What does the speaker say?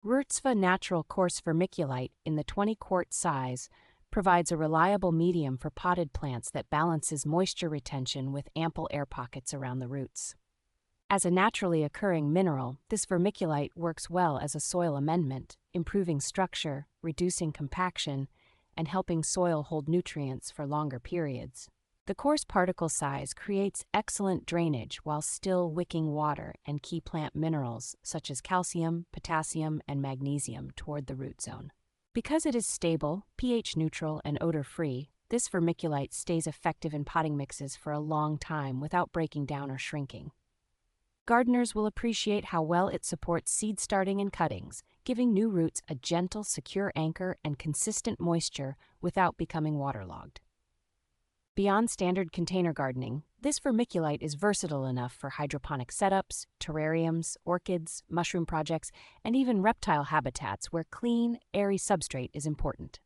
Rurtsva Natural Coarse Vermiculite in the 20-quart size provides a reliable medium for potted plants that balances moisture retention with ample air pockets around the roots. As a naturally occurring mineral, this vermiculite works well as a soil amendment, improving structure, reducing compaction, and helping soil hold nutrients for longer periods. The coarse particle size creates excellent drainage while still wicking water and key plant minerals such as calcium, potassium, and magnesium toward the root zone. Because it is stable, pH neutral, and odor-free, this vermiculite stays effective in potting mixes for a long time without breaking down or shrinking. Gardeners will appreciate how well it supports seed starting and cuttings, giving new roots a gentle, secure anchor and consistent moisture without becoming waterlogged. Beyond standard container gardening, this vermiculite is versatile enough for hydroponic setups, terrariums, orchids, mushroom projects, and even reptile habitats where clean, airy substrate is important.